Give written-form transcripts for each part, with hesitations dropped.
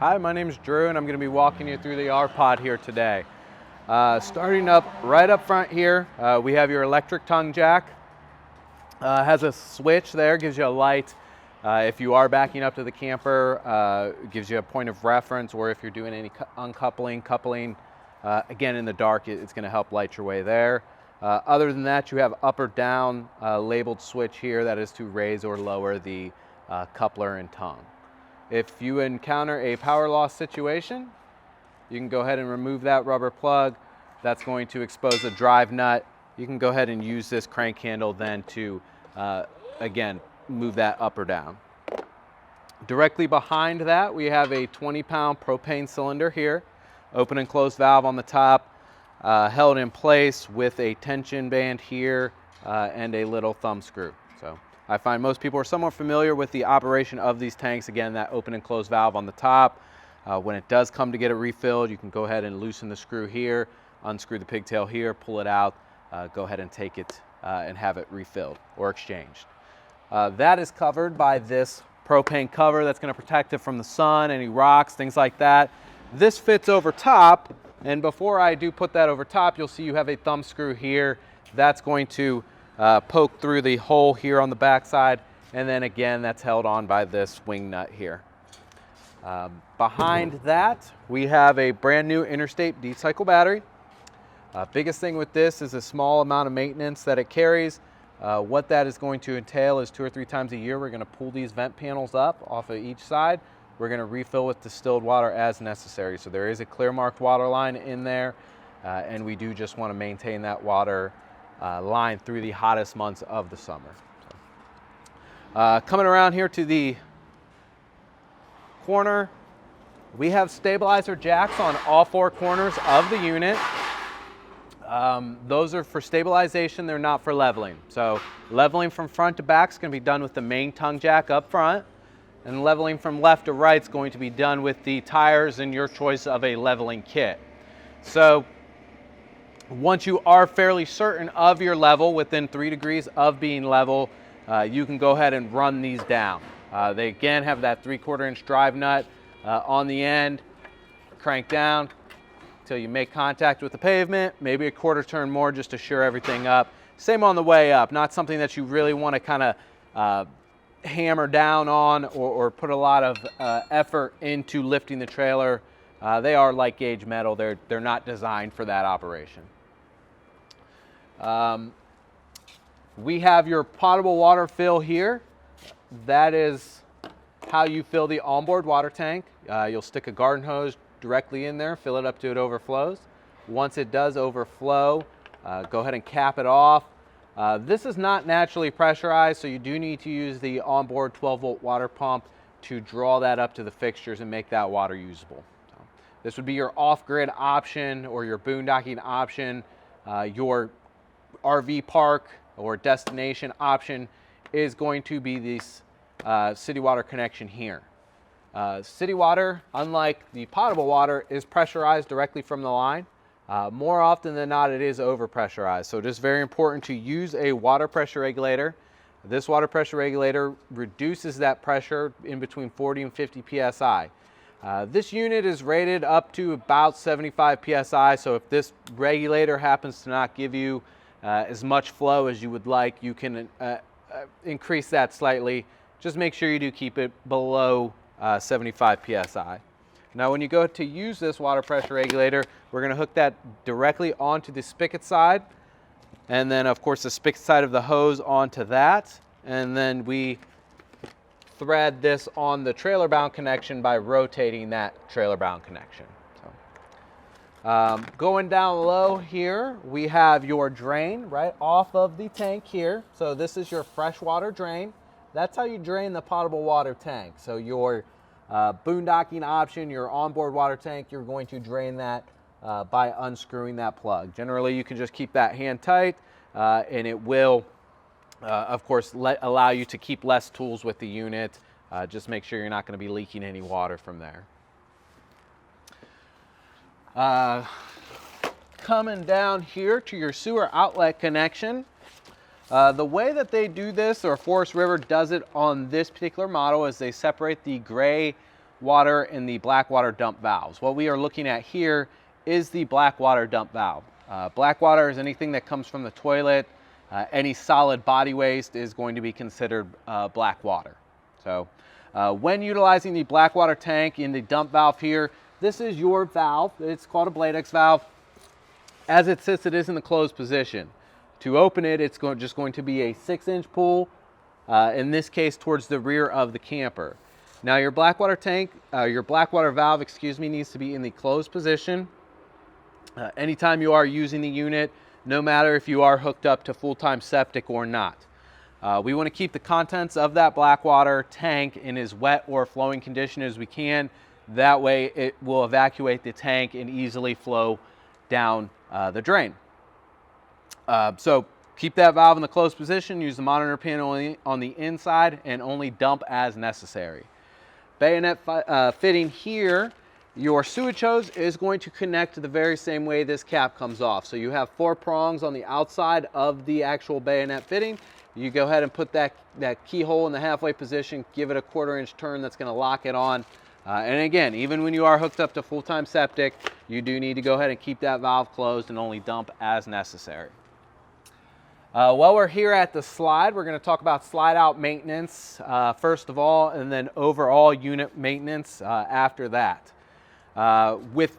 Hi, my name is Drew and I'm going to be walking you through the R-Pod here today. Starting up right up front here, we have your electric tongue jack. Has a switch there, gives you a light. If you are backing up to the camper, gives you a point of reference, or if you're doing any uncoupling, coupling, again in the dark, it's going to help light your way there. Other than that, you have up or down labeled switch here that is to raise or lower the coupler and tongue. If you encounter a power loss situation, you can go ahead and remove that rubber plug. That's going to expose a drive nut. You can go ahead and use this crank handle then to, again, move that up or down. Directly behind that, we have a 20-pound propane cylinder here. Open and close valve on the top, held in place with a tension band here and a little thumb screw. So I find most people are somewhat familiar with the operation of these tanks. Again, that open and close valve on the top. When it does come to get it refilled, you can go ahead and loosen the screw here, unscrew the pigtail here, pull it out, go ahead and take it and have it refilled or exchanged. That is covered by this propane cover that's going to protect it from the sun, any rocks, things like that. This fits over top, and before I do put that over top, you'll see you have a thumb screw here. That's going to poke through the hole here on the back side, and then again that's held on by this wing nut here. Behind that we have a brand new Interstate D-cycle battery. Biggest thing with this is a small amount of maintenance that it carries. What that is going to entail is 2 or 3 times a year we're going to pull these vent panels up off of each side. We're going to refill with distilled water as necessary. So there is a clear marked water line in there, and we do just want to maintain that water line through the hottest months of the summer. So, coming around here to the corner, we have stabilizer jacks on all 4 corners of the unit. Those are for stabilization, they're not for leveling. So leveling from front to back is going to be done with the main tongue jack up front, and leveling from left to right is going to be done with the tires and your choice of a leveling kit. So once you are fairly certain of your level, within 3 degrees of being level, you can go ahead and run these down. They again have that 3/4 inch drive nut on the end. Crank down until you make contact with the pavement, maybe a 1/4 turn more just to sure everything up. Same on the way up, not something that you really want to kind of hammer down on or put a lot of effort into lifting the trailer. They are light gauge metal, they're not designed for that operation. We have your potable water fill here. That is how you fill the onboard water tank. You'll stick a garden hose directly in there, fill it up till it overflows. Once it does overflow, go ahead and cap it off. This is not naturally pressurized, so you do need to use the onboard 12-volt water pump to draw that up to the fixtures and make that water usable. So this would be your off-grid option or your boondocking option. Your RV park or destination option is going to be this city water connection here. City water, unlike the potable water, is pressurized directly from the line. More often than not, it is overpressurized. So it is very important to use a water pressure regulator. This water pressure regulator reduces that pressure in between 40 and 50 psi. This unit is rated up to about 75 psi, so if this regulator happens to not give you as much flow as you would like, you can increase that slightly. Just make sure you do keep it below 75 psi. Now when you go to use this water pressure regulator, we're going to hook that directly onto the spigot side, and then of course the spigot side of the hose onto that, and then we thread this on the trailer bound connection by rotating that trailer bound connection. So, going down low here, we have your drain right off of the tank here. So this is your freshwater drain. That's how you drain the potable water tank. So your boondocking option, your onboard water tank, you're going to drain that by unscrewing that plug. Generally, you can just keep that hand tight and it will, of course, allow you to keep less tools with the unit. Just make sure you're not going to be leaking any water from there. Coming down here to your sewer outlet connection, The way that they do this, or Forest River does it on this particular model, is they separate the gray water in the black water dump valves. What we are looking at here is the black water dump valve. Black water is anything that comes from the toilet. Any solid body waste is going to be considered black water. So when utilizing the black water tank in the dump valve here, this is your valve. It's called a Blade X valve. As it sits, it is in the closed position. To open it, it's just going to be a 6-inch pull, in this case towards the rear of the camper. Now your black water tank, your black water valve, excuse me, needs to be in the closed position. Anytime you are using the unit, no matter if you are hooked up to full-time septic or not. We want to keep the contents of that black water tank in as wet or flowing condition as we can. That way it will evacuate the tank and easily flow down the drain. So keep that valve in the closed position, use the monitor panel on the inside, and only dump as necessary. Bayonet fitting here, your sewage hose is going to connect the very same way this cap comes off. So you have 4 prongs on the outside of the actual bayonet fitting. You go ahead and put that keyhole in the halfway position, give it a 1/4 inch turn, that's going to lock it on. And again, even when you are hooked up to full-time septic, you do need to go ahead and keep that valve closed and only dump as necessary. While we're here at the slide, we're going to talk about slide out maintenance first of all, and then overall unit maintenance after that. With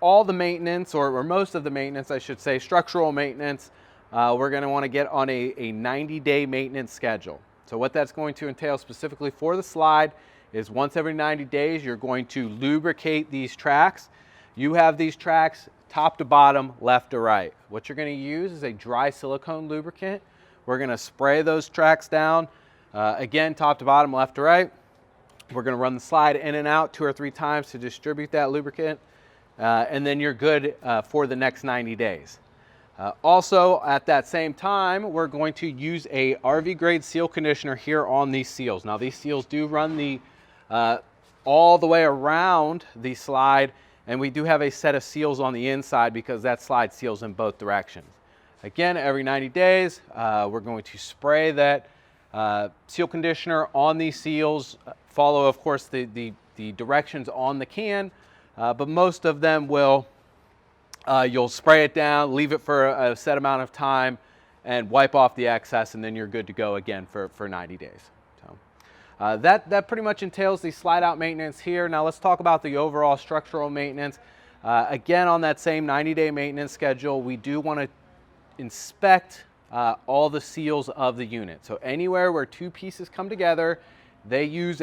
all the maintenance, or most of the maintenance, I should say, structural maintenance, we're going to want to get on a 90-day maintenance schedule. So what that's going to entail specifically for the slide is once every 90 days, you're going to lubricate these tracks. You have these tracks top to bottom, left to right. What you're going to use is a dry silicone lubricant. We're going to spray those tracks down, again, top to bottom, left to right. We're going to run the slide in and out 2 or 3 times to distribute that lubricant, and then you're good for the next 90 days. Also, at that same time, we're going to use a RV grade seal conditioner here on these seals. Now, these seals do run all the way around the slide, and we do have a set of seals on the inside because that slide seals in both directions. Again, every 90 days, we're going to spray that seal conditioner on these seals. Follow, of course, the directions on the can, but most of them will, you'll spray it down, leave it for a set amount of time, and wipe off the excess, and then you're good to go again for 90 days. So that pretty much entails the slide out maintenance here. Now let's talk about the overall structural maintenance. Again, on that same 90-day maintenance schedule, we do want to inspect all the seals of the unit. So anywhere where 2 pieces come together, they use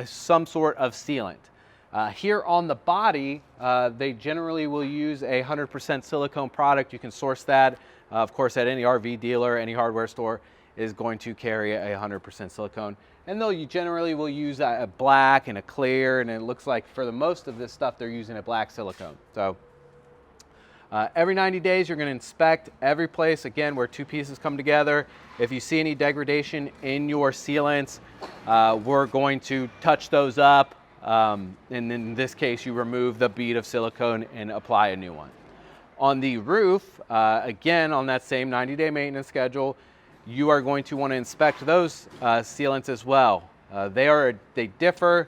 some sort of sealant. Here on the body, they generally will use a 100% silicone product. You can source that, of course, at any RV dealer, any hardware store is going to carry a 100% silicone. And you generally will use a black and a clear, and it looks like for the most of this stuff, they're using a black silicone. So every 90 days, you're going to inspect every place, again, where 2 pieces come together. If you see any degradation in your sealants, we're going to touch those up. And in this case, you remove the bead of silicone and apply a new one. On the roof, again, on that same 90-day maintenance schedule, you are going to want to inspect those sealants as well. They differ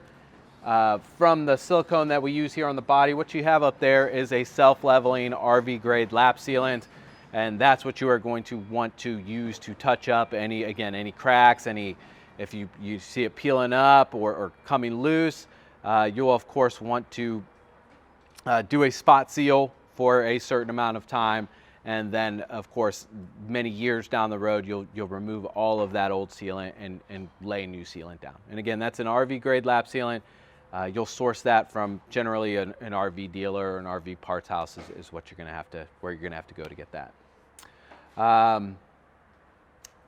from the silicone that we use here on the body. What you have up there is a self-leveling RV grade lap sealant, and that's what you are going to want to use to touch up any cracks, if you see it peeling up or coming loose. You'll of course want to do a spot seal for a certain amount of time, and then of course many years down the road you'll remove all of that old sealant and lay new sealant down. And again, that's an RV grade lap sealant. You'll source that from generally an RV dealer or an RV parts house is what you're going to have to go to get that.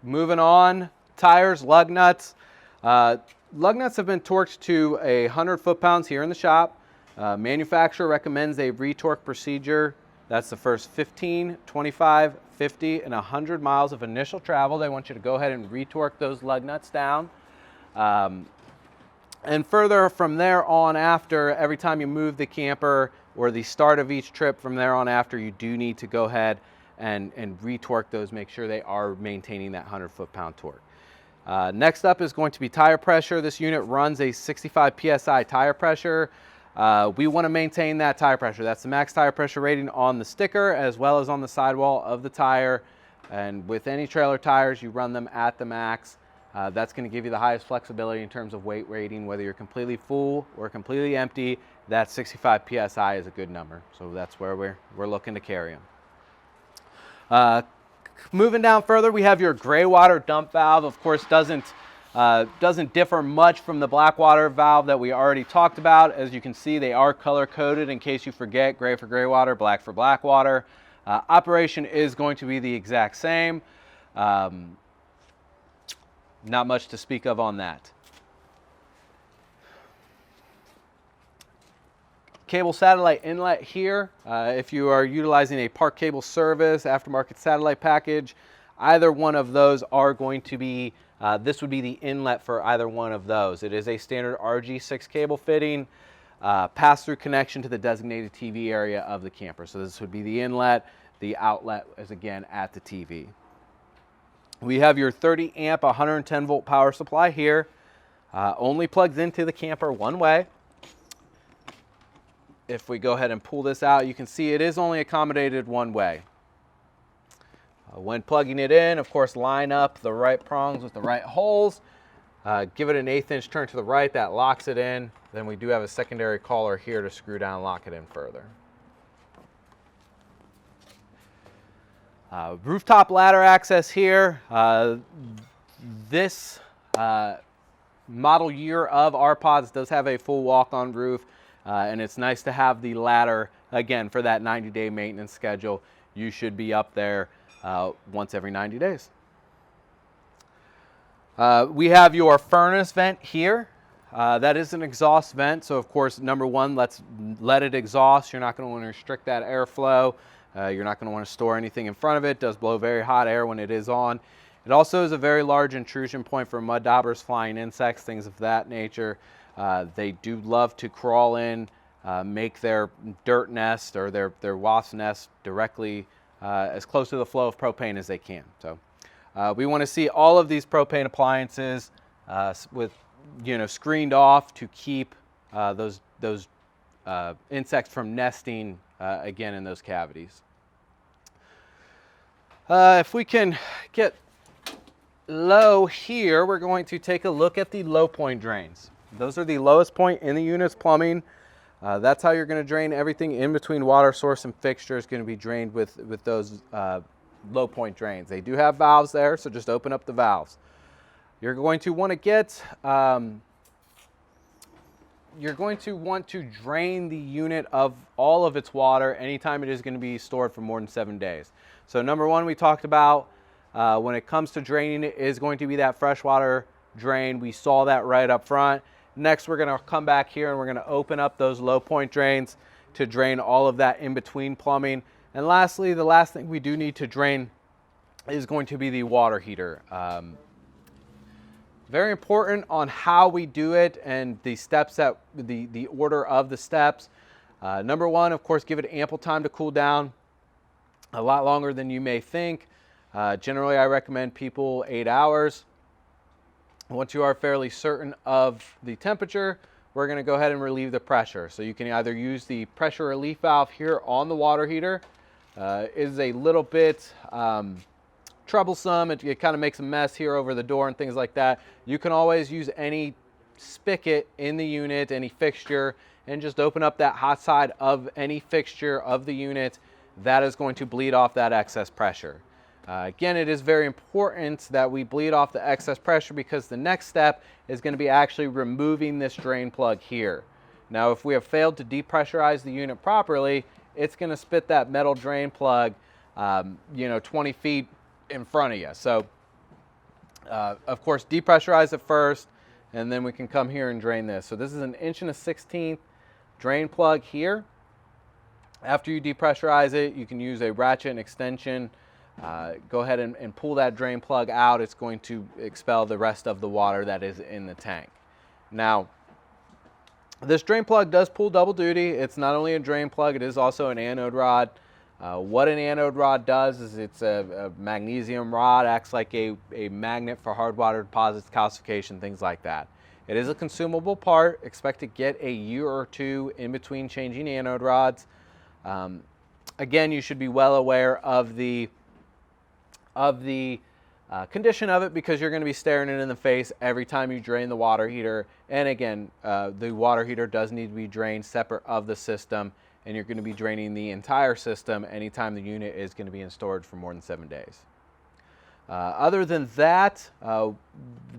Moving on, tires, lug nuts. Lug nuts have been torqued to 100 foot-pounds here in the shop. Manufacturer recommends a retorque procedure. That's the first 15, 25, 50, and 100 miles of initial travel. They want you to go ahead and retorque those lug nuts down. And further from there on after, every time you move the camper or the start of each trip from there on after, you do need to go ahead and retorque those, make sure they are maintaining that 100 foot-pound torque. Next up is going to be tire pressure. This unit runs a 65 PSI tire pressure. We want to maintain that tire pressure. That's the max tire pressure rating on the sticker as well as on the sidewall of the tire. And with any trailer tires, you run them at the max. That's going to give you the highest flexibility in terms of weight rating, whether you're completely full or completely empty. That 65 PSI is a good number. So that's where we're looking to carry them. Moving down further, we have your gray water dump valve. Of course, doesn't differ much from the black water valve that we already talked about. As you can see, they are color coded in case you forget. Gray for gray water, black for black water. Operation is going to be the exact same. Not much to speak of on that. Cable satellite inlet here. If you are utilizing a Park Cable Service aftermarket satellite package, either one of those are going to be, this would be the inlet for either one of those. It is a standard RG6 cable fitting, pass-through connection to the designated TV area of the camper. So this would be the inlet. The outlet is again at the TV. We have your 30 amp 110 volt power supply here. Only plugs into the camper one way. If we go ahead and pull this out, you can see it is only accommodated one way. When plugging it in, of course, line up the right prongs with the right holes. Give it an 1/8 inch turn to the right, that locks it in. Then we do have a secondary collar here to screw down and lock it in further. Rooftop ladder access here. This model year of our pods does have a full walk-on roof. And it's nice to have the ladder, again, for that 90-day maintenance schedule. You should be up there once every 90 days. We have your furnace vent here. That is an exhaust vent. So, of course, number one, let it exhaust. You're not going to want to restrict that airflow. You're not going to want to store anything in front of it. It does blow very hot air when it is on. It also is a very large intrusion point for mud daubers, flying insects, things of that nature. They do love to crawl in, make their dirt nest or their wasp nest directly as close to the flow of propane as they can. So we want to see all of these propane appliances with, screened off to keep those insects from nesting again in those cavities. If we can get low here, we're going to take a look at the low point drains. Those are the lowest point in the unit's plumbing. That's how you're going to drain everything in between water source and fixture is going to be drained with those low point drains. They do have valves there, so just open up the valves. You're going to want to get, you're going to want to drain the unit of all of its water anytime it is going to be stored for more than 7 days. So number one, we talked about when it comes to draining it is going to be that freshwater drain. We saw that right up front. Next, we're going to come back here and we're going to open up those low point drains to drain all of that in between plumbing. And lastly, the last thing we do need to drain is going to be the water heater. Very important on how we do it and the steps that the order of the steps. Number one, of course, give it ample time to cool down, a lot longer than you may think. Generally, I recommend people 8 hours. Once you are fairly certain of the temperature, we're going to go ahead and relieve the pressure. So you can either use the pressure relief valve here on the water heater. It is a little bit troublesome. It kind of makes a mess here over the door and things like that. You can always use any spigot in the unit, any fixture, and just open up that hot side of any fixture of the unit. That is going to bleed off that excess pressure. Again, it is very important that we bleed off the excess pressure because the next step is going to be actually removing this drain plug here. Now, if we have failed to depressurize the unit properly, it's going to spit that metal drain plug, 20 feet in front of you. So, of course, depressurize it first, and then we can come here and drain this. So this is an 1 1/16 drain plug here. After you depressurize it, you can use a ratchet and extension. Go ahead and pull that drain plug out. It's going to expel the rest of the water that is in the tank. Now, this drain plug does pull double duty. It's not only a drain plug, it is also an anode rod. What an anode rod does is it's a magnesium rod, acts like a magnet for hard water deposits, calcification, things like that. It is a consumable part. Expect to get a year or two in between changing anode rods. Again, you should be well aware of the condition of it, because you're going to be staring it in the face every time you drain the water heater. And again, the water heater does need to be drained separate of the system, and you're going to be draining the entire system anytime the unit is going to be in storage for more than 7 days. Other than that, the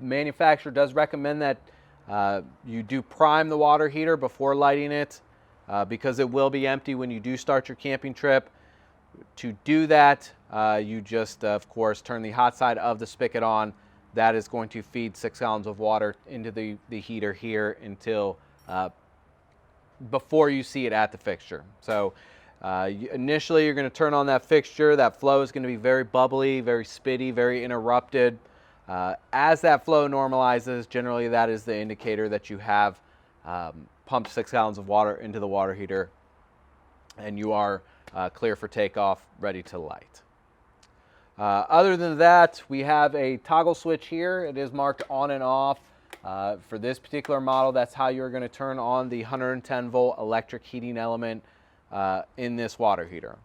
manufacturer does recommend that you do prime the water heater before lighting it, because it will be empty when you do start your camping trip. To do that, you just, of course, turn the hot side of the spigot on. That is going to feed 6 gallons of water into the heater here until before you see it at the fixture. So initially you're going to turn on that fixture. That flow is going to be very bubbly, very spitty, very interrupted. As that flow normalizes, generally that is the indicator that you have pumped 6 gallons of water into the water heater, and you are clear for takeoff, ready to light. Other than that, we have a toggle switch here. It is marked on and off. For this particular model, that's how you're going to turn on the 110 volt electric heating element in this water heater.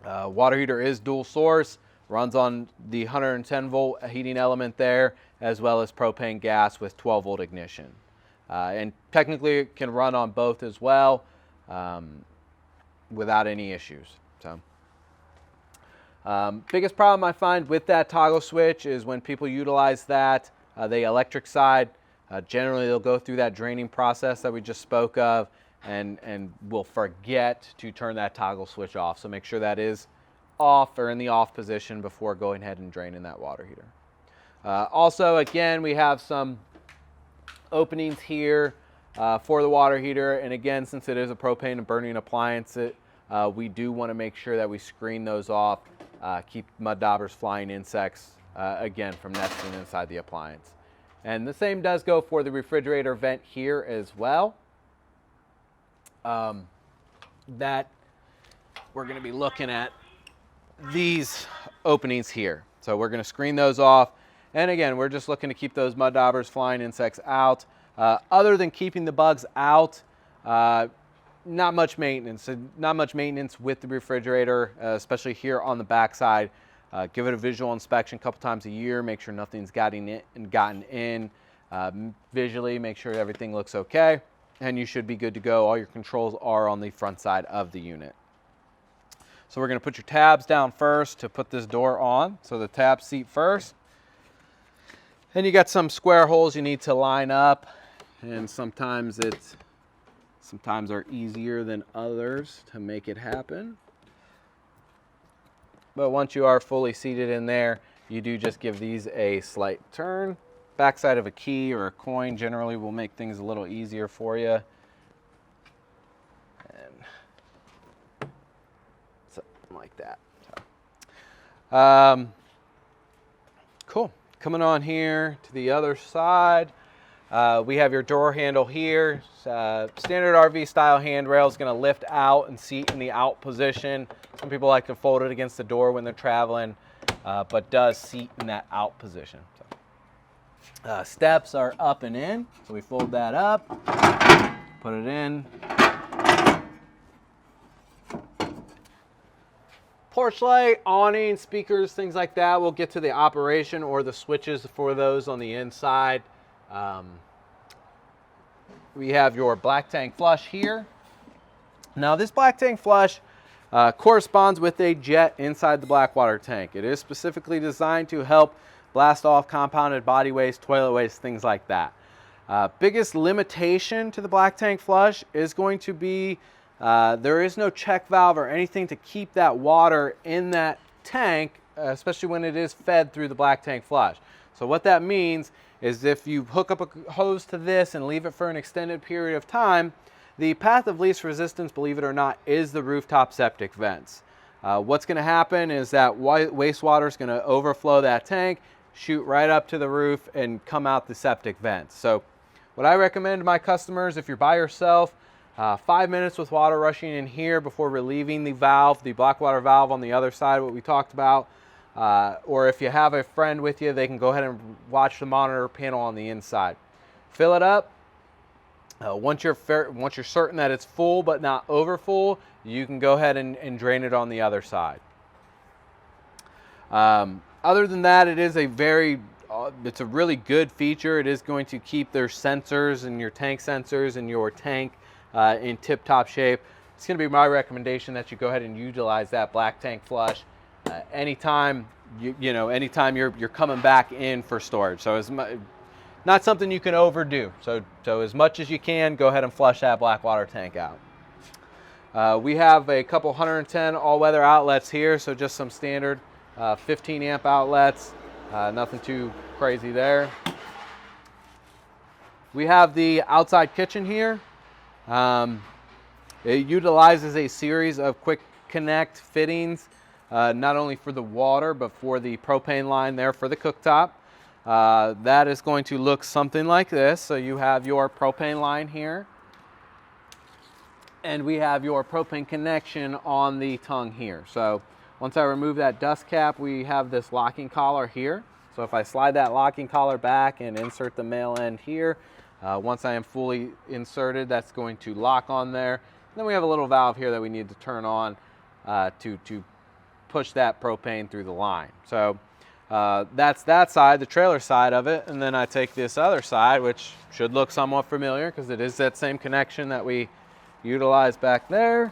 Water heater is dual source, runs on the 110 volt heating element there, as well as propane gas with 12 volt ignition. And technically it can run on both as well without any issues. So biggest problem I find with that toggle switch is when people utilize that, the electric side, generally they'll go through that draining process that we just spoke of, and will forget to turn that toggle switch off. So make sure that is off or in the off position before going ahead and draining that water heater. Also, again, we have some openings here for the water heater, and again, since it is a propane and burning appliance, we do want to make sure that we screen those off, keep mud daubers, flying insects, again, from nesting inside the appliance. And the same does go for the refrigerator vent here as well. That we're going to be looking at these openings here. So we're going to screen those off. And again, we're just looking to keep those mud daubers, flying insects out. Other than keeping the bugs out, not much maintenance. Not much maintenance with the refrigerator, especially here on the backside. Give it a visual inspection a couple times a year. Make sure nothing's gotten in. Visually, make sure everything looks okay, and you should be good to go. All your controls are on the front side of the unit. So we're going to put your tabs down first to put this door on. So the tab seat first. And you got some square holes you need to line up, and sometimes are easier than others to make it happen. But once you are fully seated in there, you do just give these a slight turn. Backside of a key or a coin generally will make things a little easier for you. And something like that. So, cool. Coming on here to the other side, we have your door handle here. Standard RV style handrail is going to lift out and seat in the out position. Some people like to fold it against the door when they're traveling, but does seat in that out position. So, steps are up and in, so we fold that up, put it in. Porch light, awning, speakers, things like that. We'll get to the operation or the switches for those on the inside. We have your black tank flush here. Now this black tank flush corresponds with a jet inside the black water tank. It is specifically designed to help blast off compounded body waste, toilet waste, things like that. Biggest limitation to the black tank flush is going to be there is no check valve or anything to keep that water in that tank, especially when it is fed through the black tank flush. So what that means is if you hook up a hose to this and leave it for an extended period of time, the path of least resistance, believe it or not, is the rooftop septic vents. What's going to happen is that wastewater is going to overflow that tank, shoot right up to the roof, and come out the septic vents. So what I recommend to my customers, if you're by yourself, 5 minutes with water rushing in here before relieving the valve, the black water valve on the other side, what we talked about. Or if you have a friend with you, they can go ahead and watch the monitor panel on the inside. Fill it up. Once you're certain that it's full but not over full, you can go ahead and drain it on the other side. Other than that, it is it's a really good feature. It is going to keep their sensors and your tank sensors and your tank in tip-top shape. It's going to be my recommendation that you go ahead and utilize that black tank flush anytime anytime you're coming back in for storage. So not something you can overdo. So as much as you can, go ahead and flush that black water tank out. We have a couple 110 all-weather outlets here, so just some standard 15 amp outlets, nothing too crazy there. We have the outside kitchen here. It utilizes a series of quick connect fittings, not only for the water, but for the propane line there for the cooktop. That is going to look something like this. So you have your propane line here, and we have your propane connection on the tongue here. So once I remove that dust cap, we have this locking collar here. So if I slide that locking collar back and insert the male end here, once I am fully inserted, that's going to lock on there. Then we have a little valve here that we need to turn on to push that propane through the line. So that's that side, the trailer side of it. And then I take this other side, which should look somewhat familiar because it is that same connection that we utilized back there.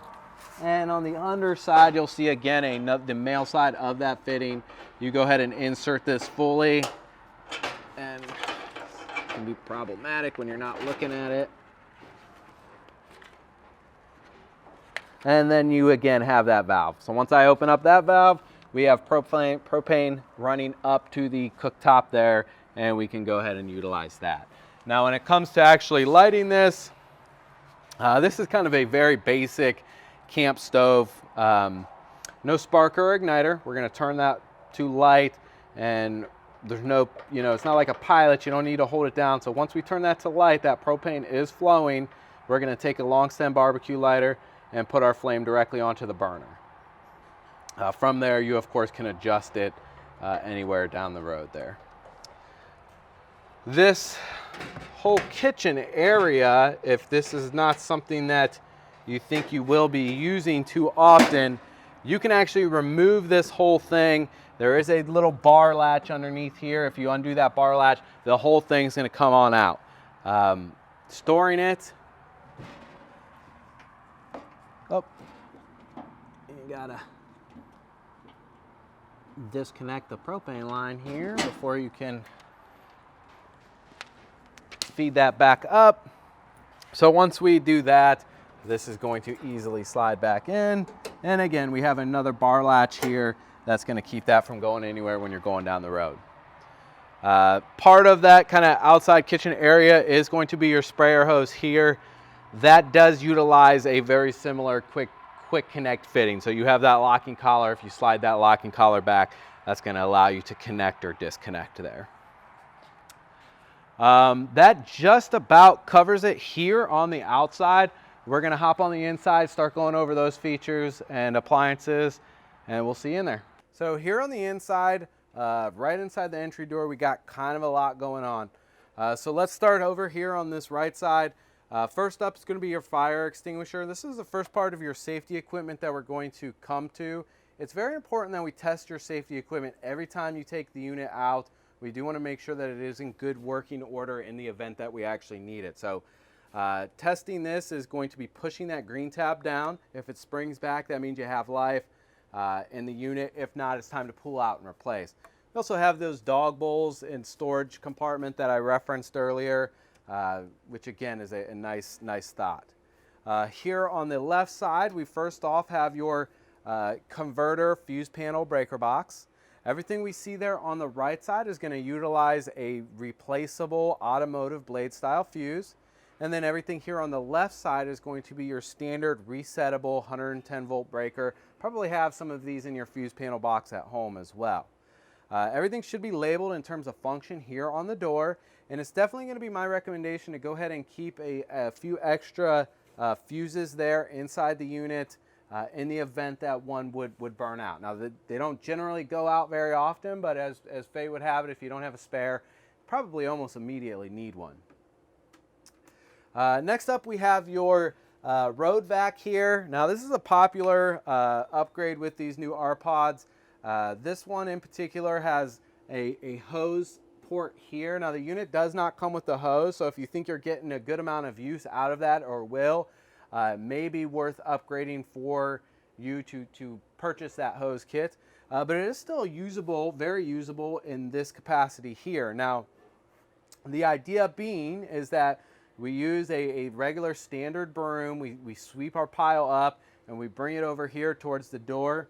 And on the underside, you'll see again the male side of that fitting. You go ahead and insert this fully, and it can be problematic when you're not looking at it. And then you again have that valve. So once I open up that valve, we have propane running up to the cooktop there, and we can go ahead and utilize that. Now when it comes to actually lighting this, this is kind of a very basic camp stove. No spark or igniter. We're going to turn that to light, and there's no, it's not like a pilot. You don't need to hold it down. So once we turn that to light, that propane is flowing. We're going to take a long stem barbecue lighter and put our flame directly onto the burner. From there, you of course can adjust it anywhere down the road there. This whole kitchen area, if this is not something that you think you will be using too often, you can actually remove this whole thing. There is a little bar latch underneath here. If you undo that bar latch, the whole thing's going to come on out. Storing it, you gotta disconnect the propane line here before you can feed that back up. So once we do that, this is going to easily slide back in. And again, we have another bar latch here that's going to keep that from going anywhere when you're going down the road. Part of that kind of outside kitchen area is going to be your sprayer hose here. That does utilize a very similar quick connect fitting. So you have that locking collar. If you slide that locking collar back, that's going to allow you to connect or disconnect there. That just about covers it here on the outside. We're going to hop on the inside, start going over those features and appliances, and we'll see you in there. So here on the inside, right inside the entry door, we got kind of a lot going on. So let's start over here on this right side. First up is going to be your fire extinguisher. This is the first part of your safety equipment that we're going to come to. It's very important that we test your safety equipment every time you take the unit out. We do want to make sure that it is in good working order in the event that we actually need it. So testing this is going to be pushing that green tab down. If it springs back, that means you have life in the unit. If not, it's time to pull out and replace. We also have those dog bowls and storage compartment that I referenced earlier, which again is a nice thought. Here on the left side, we first off have your converter fuse panel breaker box. Everything we see there on the right side is going to utilize a replaceable automotive blade style fuse. And then everything here on the left side is going to be your standard resettable 110 volt breaker. Probably have some of these in your fuse panel box at home as well. Everything should be labeled in terms of function here on the door. And it's definitely going to be my recommendation to go ahead and keep a few extra fuses there inside the unit in the event that one would burn out. Now, they don't generally go out very often, but as fate would have it, if you don't have a spare, probably almost immediately need one. Next up, we have your road vac here. Now, this is a popular upgrade with these new R-Pods. This one in particular has a hose port here. Now, the unit does not come with the hose, so if you think you're getting a good amount of use out of that, or will, it may be worth upgrading for you to purchase that hose kit. But it is still usable, very usable in this capacity here. Now, the idea being is that we use a regular standard broom. We sweep our pile up and we bring it over here towards the door.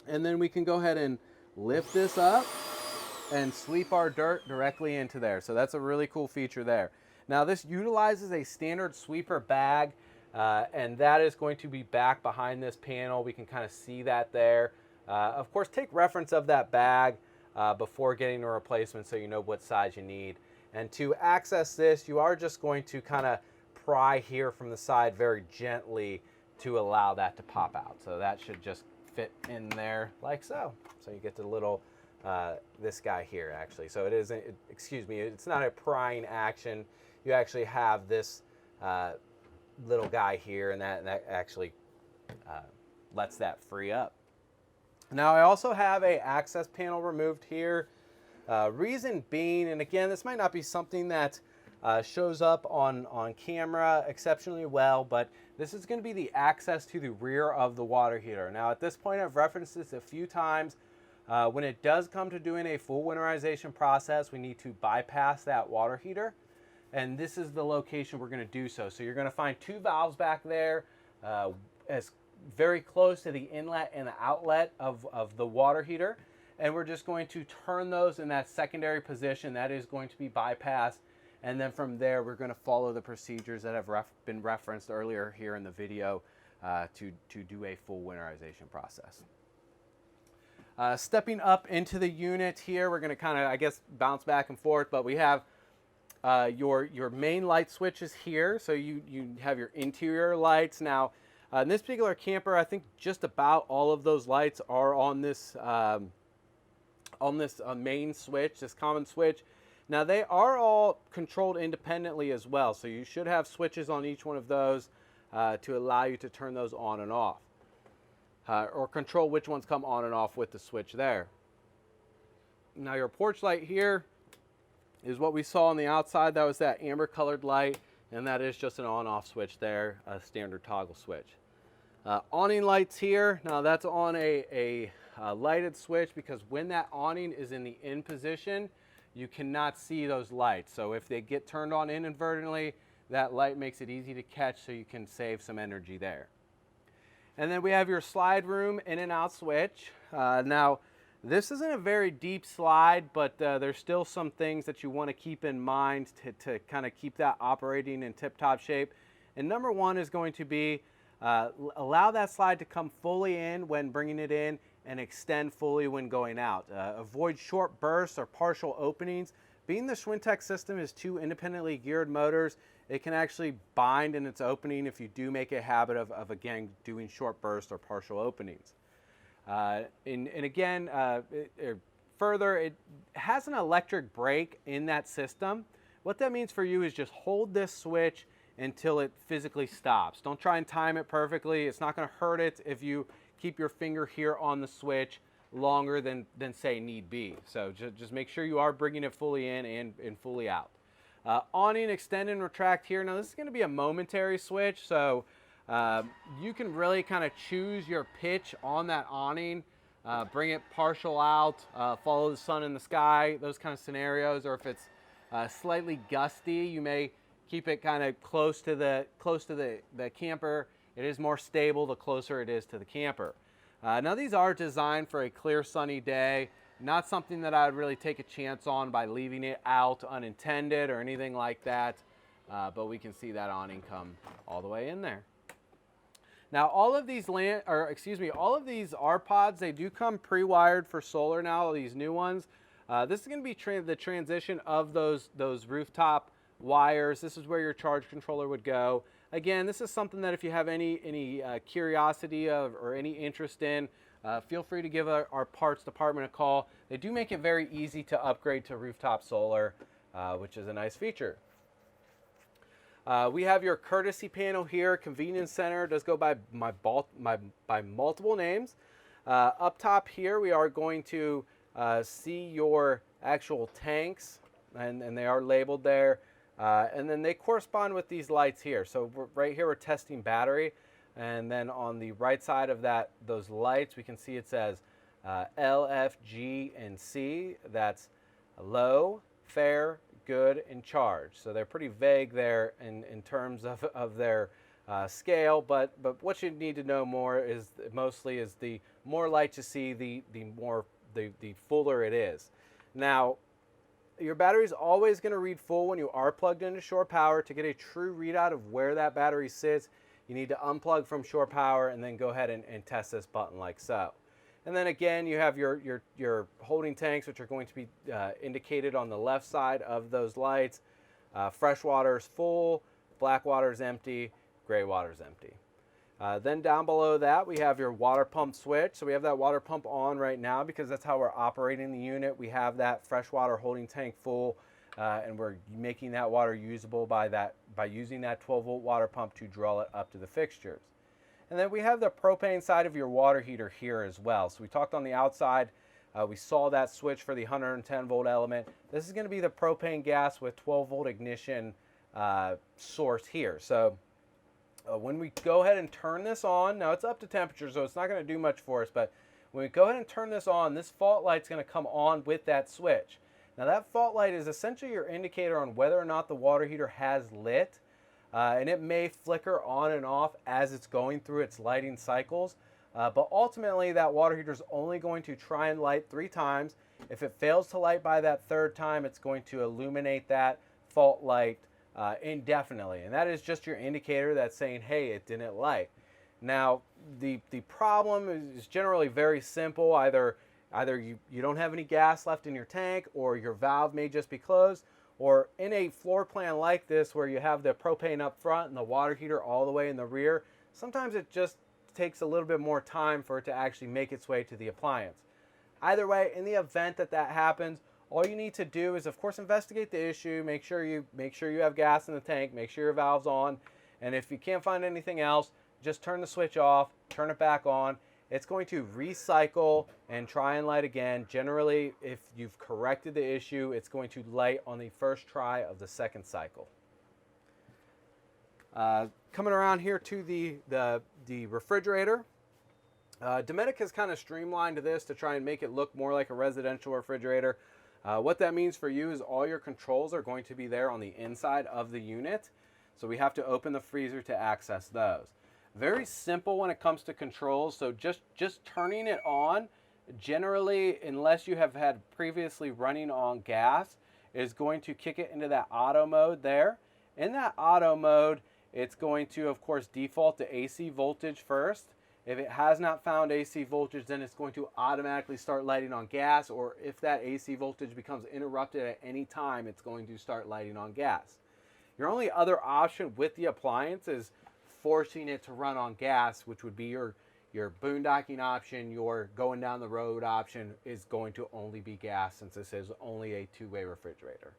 And then we can go ahead and lift this up and sweep our dirt directly into there. So that's a really cool feature there. Now, this utilizes a standard sweeper bag, and that is going to be back behind this panel. We can kind of see that there. Of course, take reference of that bag before getting a replacement so you know what size you need. And to access this, you are just going to kind of pry here from the side very gently to allow that to pop out. So that should just fit in there like so. So you get the little, this guy here actually. So it isn't, excuse me, it's not a prying action. You actually have this little guy here, and that actually lets that free up. Now, I also have a access panel removed here. Reason being, and again, this might not be something that shows up on camera exceptionally well, but this is going to be the access to the rear of the water heater. Now, at this point, I've referenced this a few times. When it does come to doing a full winterization process, we need to bypass that water heater, and this is the location we're going to do so. So you're going to find two valves back there, as very close to the inlet and the outlet of the water heater. And we're just going to turn those in that secondary position. That is going to be bypassed. And then from there, we're going to follow the procedures that have been referenced earlier here in the video to do a full winterization process. Stepping up into the unit here, we're going to kind of, I guess, bounce back and forth, but we have your main light switches here. So you have your interior lights. Now, in this particular camper, I think just about all of those lights are on this main switch, this common switch. Now, they are all controlled independently as well, so you should have switches on each one of those to allow you to turn those on and off, or control which ones come on and off with the switch there. Now, your porch light here is what we saw on the outside. That was that amber colored light, and that is just an on-off switch there, a standard toggle switch. Awning lights here. Now, that's on a lighted switch, because when that awning is in the in position, you cannot see those lights. So if they get turned on inadvertently, that light makes it easy to catch, so you can save some energy there. And then we have your slide room in and out switch. Now, this isn't a very deep slide, but there's still some things that you want to keep in mind to kind of keep that operating in tip-top shape. And number one is going to be allow that slide to come fully in when bringing it in and extend fully when going out. Avoid short bursts or partial openings. Being the Schwintek system is two independently geared motors, it can actually bind in its opening if you do make a habit of again, doing short bursts or partial openings. And again, further, it has an electric brake in that system. What that means for you is just hold this switch until it physically stops. Don't try and time it perfectly. It's not going to hurt it if you keep your finger here on the switch longer than say need be. So just make sure you are bringing it fully in and fully out. Awning, extend and retract here. Now, this is going to be a momentary switch, so you can really kind of choose your pitch on that awning, bring it partial out, follow the sun in the sky, those kind of scenarios. Or if it's slightly gusty, you may keep it kind of close to the camper. It is more stable the closer it is to the camper. Now, these are designed for a clear sunny day. Not something that I would really take a chance on by leaving it out unintended or anything like that. But we can see that awning come all the way in there. Now, all of these all of these R-Pods, they do come pre-wired for solar now, these new ones. This is going to be the transition of those rooftop wires. This is where your charge controller would go. Again, this is something that if you have any curiosity of or any interest in, feel free to give our parts department a call. They do make it very easy to upgrade to rooftop solar, which is a nice feature. We have your courtesy panel here. Convenience center does go by by multiple names. Up top here, we are going to see your actual tanks, and they are labeled there. And then they correspond with these lights here. So right here we're testing battery, and then on the right side of those lights we can see it says L, F, G, and C. That's low, fair, good, and charge. So they're pretty vague there in terms of their scale, but what you need to know more is mostly is the more light you see, the fuller it is. Now, your battery is always going to read full when you are plugged into shore power. To get a true readout of where that battery sits, you need to unplug from shore power and then go ahead and test this button like so. And then again, you have your holding tanks, which are going to be indicated on the left side of those lights. Fresh water is full, black water is empty, gray water is empty. Then down below that, we have your water pump switch. So we have that water pump on right now because that's how we're operating the unit. We have that freshwater holding tank full, and we're making that water usable by using that 12-volt water pump to draw it up to the fixtures. And then we have the propane side of your water heater here as well. So we talked on the outside, we saw that switch for the 110-volt element. This is going to be the propane gas with 12-volt ignition source here. So when we go ahead and turn this on, now it's up to temperature, so it's not going to do much for us, but when we go ahead and turn this on, this fault light's going to come on with that switch. Now that fault light is essentially your indicator on whether or not the water heater has lit, and it may flicker on and off as it's going through its lighting cycles, but ultimately that water heater is only going to try and light 3 times. If it fails to light by that 3rd time, it's going to illuminate that fault light indefinitely, and that is just your indicator that's saying, hey, it didn't light. Now the problem is generally very simple. Either you don't have any gas left in your tank, or your valve may just be closed, or in a floor plan like this where you have the propane up front and the water heater all the way in the rear, sometimes it just takes a little bit more time for it to actually make its way to the appliance. Either way, in the event that happens, all you need to do is, of course, investigate the issue, make sure you have gas in the tank, make sure your valve's on, and if you can't find anything else, just turn the switch off, turn it back on. It's going to recycle and try and light again. Generally, if you've corrected the issue, it's going to light on the first try of the 2nd cycle. Coming around here to the refrigerator. Dometic has kind of streamlined this to try and make it look more like a residential refrigerator. What that means for you is all your controls are going to be there on the inside of the unit. So we have to open the freezer to access those. Very simple when it comes to controls. So just turning it on, generally, unless you have had previously running on gas, is going to kick it into that auto mode there. In that auto mode, it's going to, of course, default to AC voltage first. If it has not found AC voltage, then it's going to automatically start lighting on gas, or if that AC voltage becomes interrupted at any time, it's going to start lighting on gas. Your only other option with the appliance is forcing it to run on gas, which would be your boondocking option. Your going down the road option is going to only be gas, since this is only a 2-way refrigerator.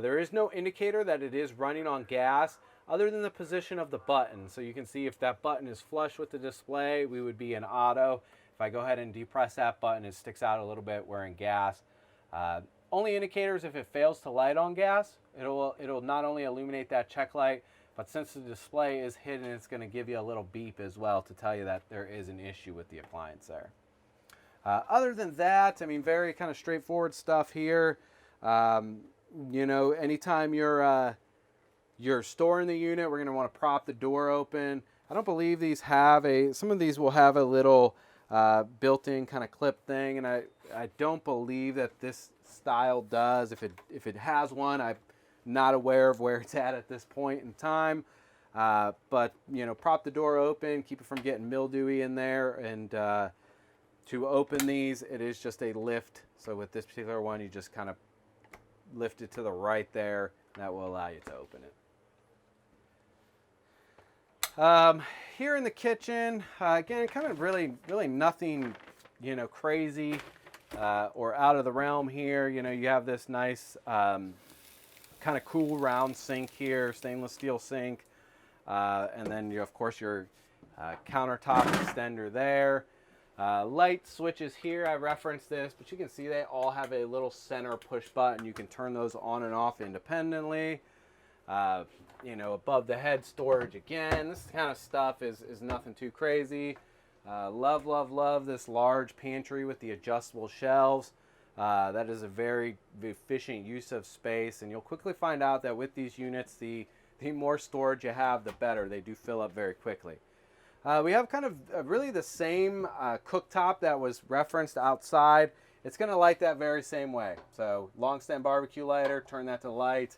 There is no indicator that it is running on gas other than the position of the button. So you can see if that button is flush with the display, we would be in auto. If I go ahead and depress that button, it sticks out a little bit, we're in gas. Only indicators if it fails to light on gas, it'll not only illuminate that check light, but since the display is hidden, it's going to give you a little beep as well to tell you that there is an issue with the appliance there. Other than that, I mean, very kind of straightforward stuff here. You know, anytime you're storing the unit, we're going to want to prop the door open. I don't believe these have some of these will have a little built-in kind of clip thing, and I don't believe that this style does. If it has one, I'm not aware of where it's at this point in time. But you know, prop the door open, keep it from getting mildewy in there, and to open these, it is just a lift. So with this particular one, you just kind of lift it to the right there, and that will allow you to open it. Here in the kitchen, again, kind of really nothing, crazy or out of the realm here. You have this nice kind of cool round sink here, stainless steel sink. And then, of course, your countertop extender there. Light switches here, I referenced this, but you can see they all have a little center push button. You can turn those on and off independently. Above the head storage again. This kind of stuff is nothing too crazy. Love this large pantry with the adjustable shelves. That is a very efficient use of space, and you'll quickly find out that with these units, the more storage you have, the better. They do fill up very quickly. We have kind of really the same cooktop that was referenced outside. It's going to light that very same way. So long stem barbecue lighter, turn that to light.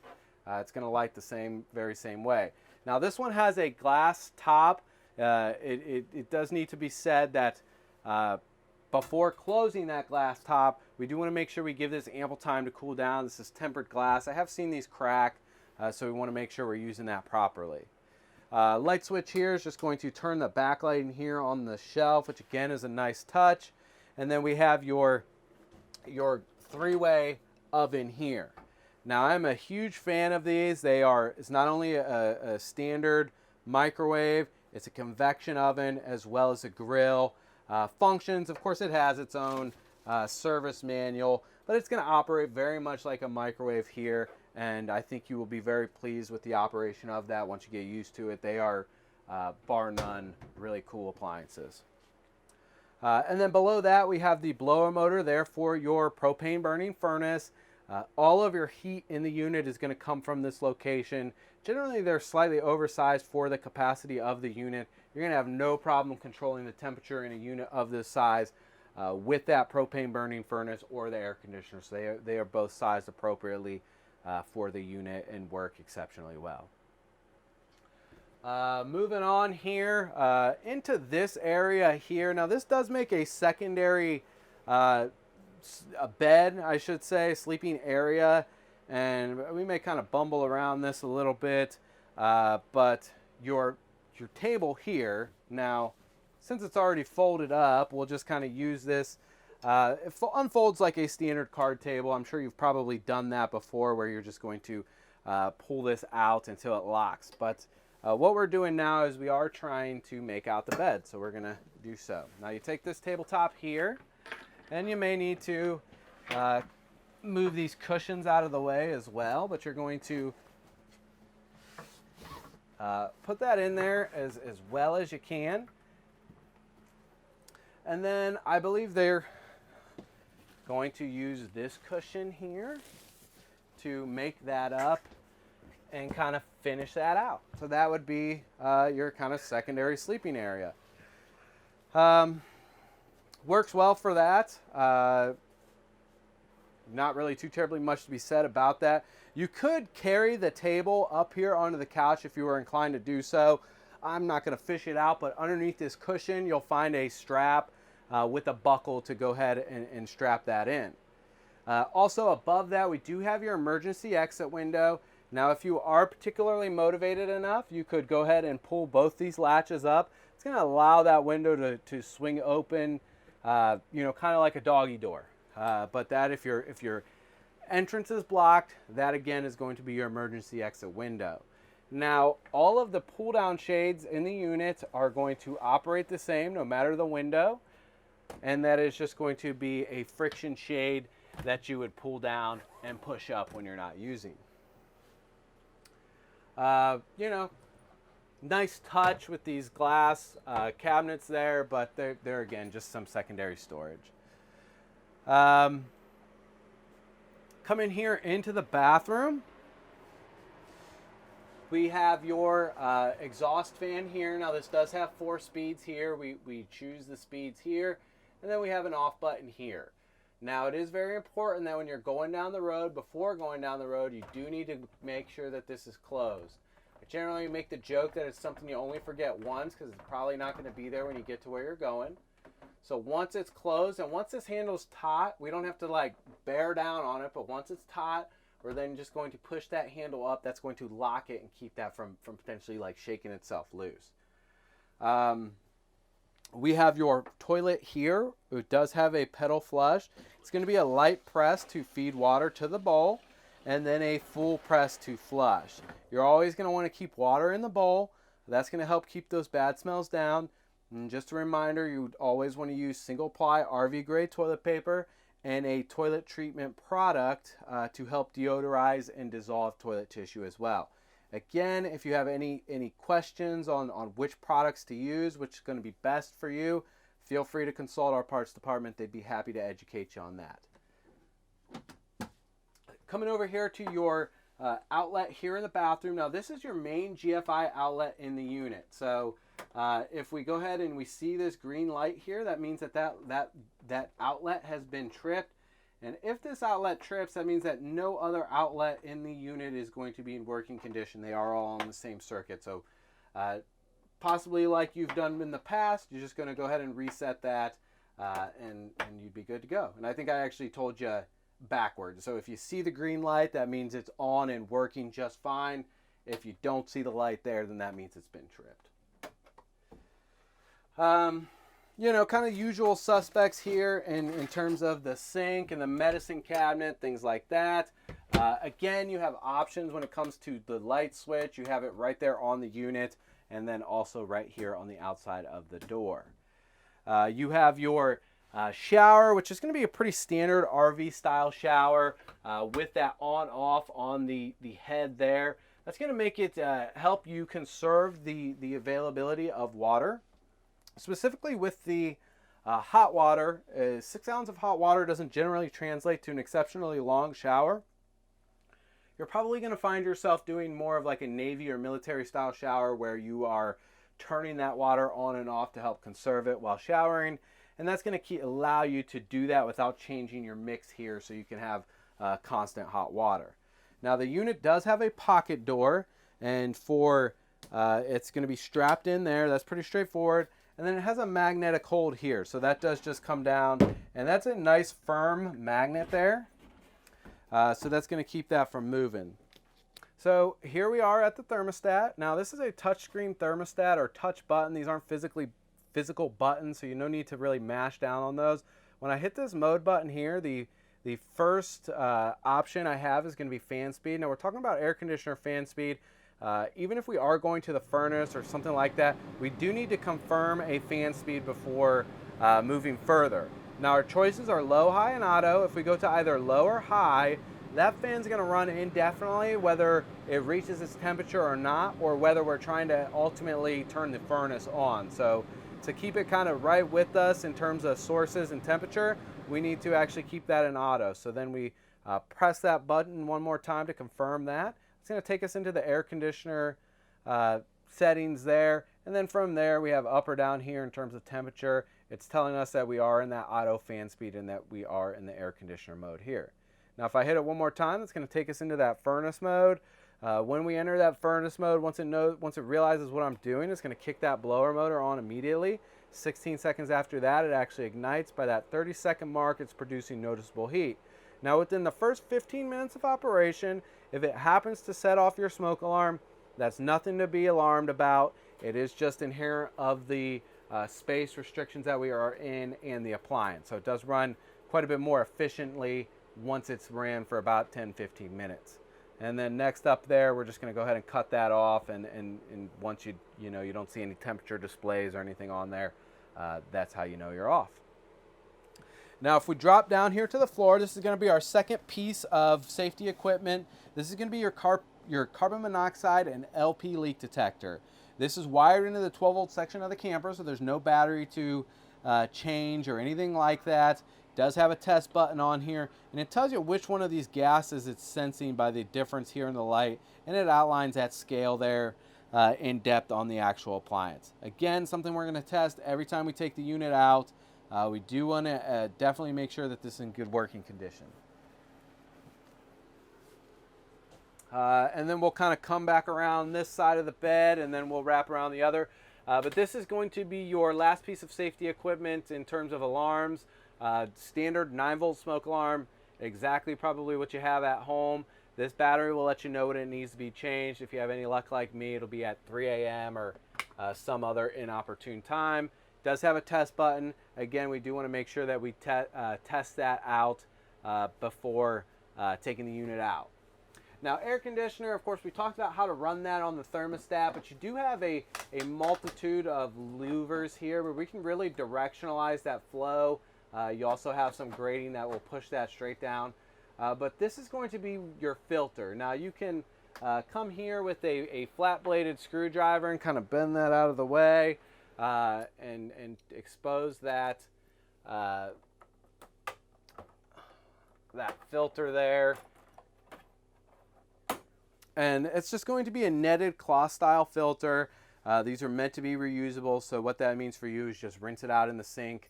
It's going to light the very same way. Now this one has a glass top. It does need to be said that before closing that glass top, we do want to make sure we give this ample time to cool down. This is tempered glass. I have seen these crack, so we want to make sure we're using that properly. Light switch here is just going to turn the backlight in here on the shelf, which again is a nice touch. And then we have your three-way oven here. Now I'm a huge fan of these. It's not only a standard microwave, it's a convection oven as well as a grill. Functions, of course, it has its own service manual, but it's going to operate very much like a microwave here, and I think you will be very pleased with the operation of that once you get used to it. They are, bar none, really cool appliances. And then below that, we have the blower motor there for your propane burning furnace. All of your heat in the unit is going to come from this location. Generally, they're slightly oversized for the capacity of the unit. You're going to have no problem controlling the temperature in a unit of this size with that propane burning furnace or the air conditioner. So they are both sized appropriately for the unit and work exceptionally well. Moving on here into this area here. Now this does make a secondary a bed, I should say, sleeping area, and we may kind of bumble around this a little bit, but your table here, now since it's already folded up, we'll just kind of use this. It unfolds like a standard card table. I'm sure you've probably done that before, where you're just going to pull this out until it locks. But what we're doing now is we are trying to make out the bed, so we're going to do so. Now you take this tabletop here, and you may need to move these cushions out of the way as well, but you're going to put that in there as well as you can. And then I believe they're going to use this cushion here to make that up and kind of finish that out. So that would be your kind of secondary sleeping area. Works well for that. Not really too terribly much to be said about that. You could carry the table up here onto the couch if you were inclined to do so. I'm not going to fish it out, but underneath this cushion, you'll find a strap with a buckle to go ahead and strap that in. Also above that, we do have your emergency exit window. Now, if you are particularly motivated enough, you could go ahead and pull both these latches up. It's going to allow that window to swing open, kind of like a doggy door. But that if your entrance is blocked, that again is going to be your emergency exit window. Now, all of the pull down shades in the unit are going to operate the same no matter the window, and that is just going to be a friction shade that you would pull down and push up when you're not using. Nice touch with these glass cabinets there, but they're again just some secondary storage. Come in here into the bathroom. We have your exhaust fan here. Now this does have 4 speeds here. We choose the speeds here, and then we have an off button here. Now it is very important that when you're going down the road, before going down the road, you do need to make sure that this is closed. I generally make the joke that it's something you only forget once, because it's probably not going to be there when you get to where you're going. So once it's closed, and once this handle's taut, we don't have to like bear down on it, but once it's taut, we're then just going to push that handle up. That's going to lock it and keep that from potentially like shaking itself loose. We have your toilet here. It does have a pedal flush. It's going to be a light press to feed water to the bowl, and then a full press to flush. You're always going to want to keep water in the bowl. That's going to help keep those bad smells down. And just a reminder, you would always want to use single ply RV grade toilet paper and a toilet treatment product to help deodorize and dissolve toilet tissue as well. Again, if you have any questions on which products to use, which is going to be best for you, feel free to consult our parts department. They'd be happy to educate you on that. Coming over here to your outlet here in the bathroom. Now this is your main GFI outlet in the unit. So if we go ahead and we see this green light here, that means that outlet has been tripped. And if this outlet trips, that means that no other outlet in the unit is going to be in working condition. They are all on the same circuit. So possibly like you've done in the past, you're just going to go ahead and reset that and you'd be good to go. And I think I actually told you backwards. So if you see the green light, that means it's on and working just fine. If you don't see the light there, then that means it's been tripped. You know, kind of usual suspects here in terms of the sink and the medicine cabinet, things like that. Again, you have options when it comes to the light switch. You have it right there on the unit, and then also right here on the outside of the door. You have your shower, which is going to be a pretty standard RV style shower with that on-off on the head there. That's going to make it help you conserve the availability of water. Specifically with the hot water, 6 ounces of hot water doesn't generally translate to an exceptionally long shower. You're probably going to find yourself doing more of like a Navy or military style shower where you are turning that water on and off to help conserve it while showering. And that's going to allow you to do that without changing your mix here so you can have constant hot water. Now the unit does have a pocket door, and for it's going to be strapped in there. That's pretty straightforward. And then it has a magnetic hold here. So that does just come down, and that's a nice firm magnet there. So that's going to keep that from moving. So here we are at the thermostat. Now this is a touchscreen thermostat or touch button. These aren't physical buttons, so you no need to really mash down on those. When I hit this mode button here, the first option I have is going to be fan speed. Now we're talking about air conditioner fan speed. Even if we are going to the furnace or something like that, we do need to confirm a fan speed before moving further. Now our choices are low, high, and auto. If we go to either low or high, that fan's going to run indefinitely, whether it reaches its temperature or not, or whether we're trying to ultimately turn the furnace on. So to keep it kind of right with us in terms of sources and temperature, we need to actually keep that in auto. So then we press that button one more time to confirm that. It's going to take us into the air conditioner settings there. And then from there, we have up or down here in terms of temperature. It's telling us that we are in that auto fan speed and that we are in the air conditioner mode here. Now, if I hit it one more time, it's going to take us into that furnace mode. When we enter that furnace mode, once it realizes what I'm doing, it's going to kick that blower motor on immediately. 16 seconds after that, it actually ignites. By that 30-second mark, it's producing noticeable heat. Now, within the first 15 minutes of operation, if it happens to set off your smoke alarm, that's nothing to be alarmed about. It is just inherent of the space restrictions that we are in and the appliance. So it does run quite a bit more efficiently once it's ran for about 10-15 minutes. And then next up there, we're just going to go ahead and cut that off. And once you don't see any temperature displays or anything on there, that's how you know you're off. Now, if we drop down here to the floor, this is going to be our second piece of safety equipment. This is going to be your carbon monoxide and LP leak detector. This is wired into the 12-volt section of the camper, so there's no battery to change or anything like that. It does have a test button on here, and it tells you which one of these gases it's sensing by the difference here in the light, and it outlines that scale there in depth on the actual appliance. Again, something we're going to test every time we take the unit out. We do want to definitely make sure that this is in good working condition. And then we'll kind of come back around this side of the bed, and then we'll wrap around the other. But this is going to be your last piece of safety equipment in terms of alarms. Standard 9-volt smoke alarm, exactly probably what you have at home. This battery will let you know when it needs to be changed. If you have any luck like me, it'll be at 3 a.m. or some other inopportune time. It does have a test button. Again, we do want to make sure that we test that out before taking the unit out. Now, air conditioner, of course, we talked about how to run that on the thermostat, but you do have a multitude of louvers here where we can really directionalize that flow. You also have some grating that will push that straight down. But this is going to be your filter. Now, you can come here with a flat-bladed screwdriver and kind of bend that out of the way and expose that, that filter there. And it's just going to be a netted cloth style filter. These are meant to be reusable, so what that means for you is just rinse it out in the sink,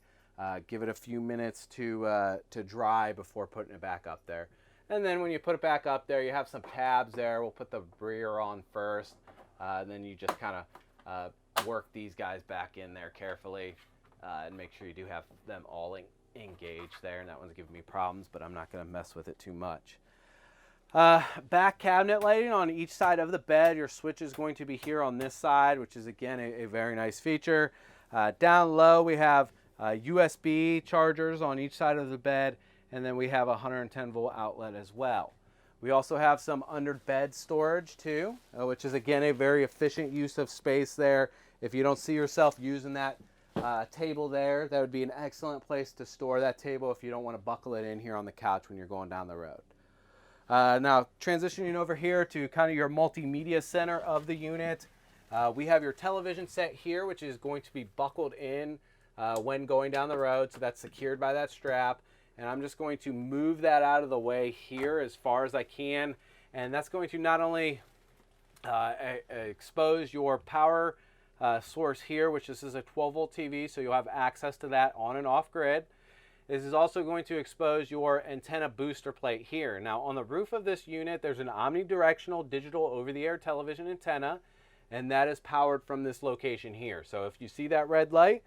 give it a few minutes to dry before putting it back up there. And then when you put it back up there, you have some tabs there. We'll put the breer on first, and then you just kind of work these guys back in there carefully and make sure you do have them all engaged there. And that one's giving me problems, but I'm not going to mess with it too much. Back cabinet lighting on each side of the bed. Your switch is going to be here on this side, which is again a very nice feature. Down low we have USB chargers on each side of the bed, and then we have a 110 volt outlet as well. We also have some under bed storage too, which is again a very efficient use of space there. If you don't see yourself using that table there, that would be an excellent place to store that table if you don't want to buckle it in here on the couch when you're going down the road. Now transitioning over here to kind of your multimedia center of the unit, we have your television set here, which is going to be buckled in when going down the road, so that's secured by that strap. And I'm just going to move that out of the way here as far as I can, and that's going to not only expose your power source here, which this is a 12 volt TV, so you'll have access to that on and off grid. This is also going to expose your antenna booster plate here. Now on the roof of this unit, there's an omnidirectional digital over-the-air television antenna, and that is powered from this location here. So if you see that red light,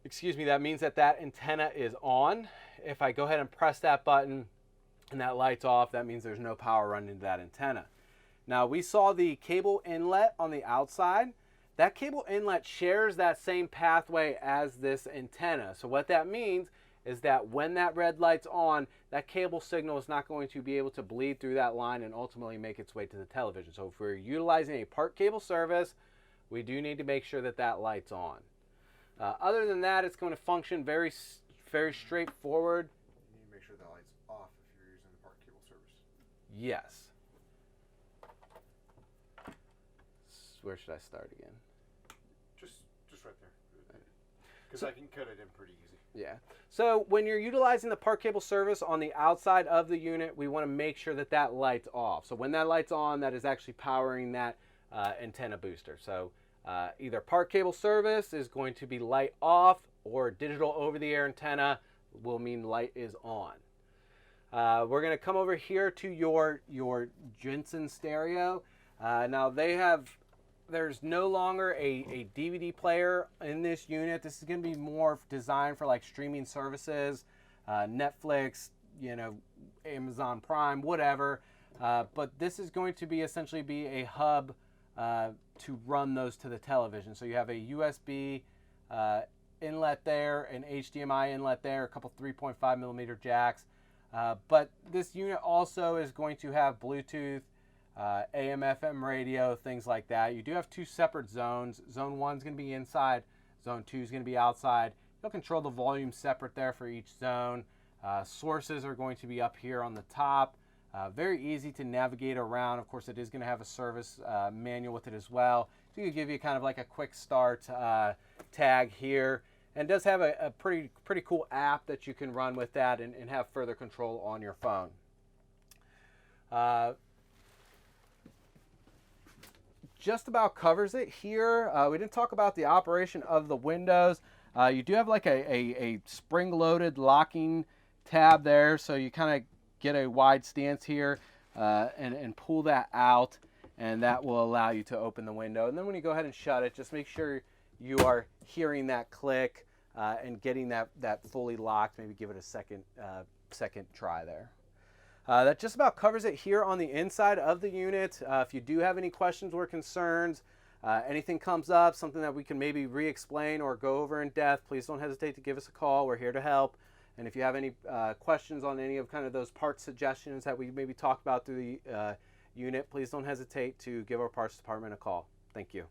that means that that antenna is on. If I go ahead and press that button and that light's off, that means there's no power running to that antenna. Now we saw the cable inlet on the outside. That cable inlet shares that same pathway as this antenna. So what that means is that when that red light's on, that cable signal is not going to be able to bleed through that line and ultimately make its way to the television. So if we're utilizing a part cable service, we do need to make sure that that light's on. Other than that, it's going to function very straightforward. You need to make sure that light's off if you're using the part cable service. Yes. Where should I start again? Just right there. Because I can cut it in pretty easy. Yeah. So when you're utilizing the part cable service on the outside of the unit, we want to make sure that that light's off. So when that light's on, that is actually powering that antenna booster. So either part cable service is going to be light off, or digital over-the-air antenna will mean light is on. We're going to come over here to your Jensen Stereo. Now there's no longer a DVD player in this unit. This is going to be more designed for like streaming services, Netflix, Amazon Prime, whatever. But this is going to be essentially be a hub to run those to the television. So you have a USB inlet there, an HDMI inlet there, a couple 3.5 millimeter jacks. But this unit also is going to have Bluetooth, AM, FM radio, things like that. You do have two separate zones. Zone 1 is going to be inside. Zone 2 is going to be outside. You'll control the volume separate there for each zone. Sources are going to be up here on the top. Very easy to navigate around. Of course, it is going to have a service manual with it as well. So you give you kind of like a quick start tag here. And it does have a pretty cool app that you can run with that and have further control on your phone. Just about covers it here. We didn't talk about the operation of the windows. You do have like a spring-loaded locking tab there, so you kind of get a wide stance here and pull that out, and that will allow you to open the window. And then when you go ahead and shut it, just make sure you are hearing that click and getting that fully locked. Maybe give it a second try there. That just about covers it here on the inside of the unit. If you do have any questions or concerns, anything comes up, something that we can maybe re-explain or go over in depth, please don't hesitate to give us a call. We're here to help. And if you have any questions on any of kind of those part suggestions that we maybe talked about through the unit, please don't hesitate to give our parts department a call. Thank you.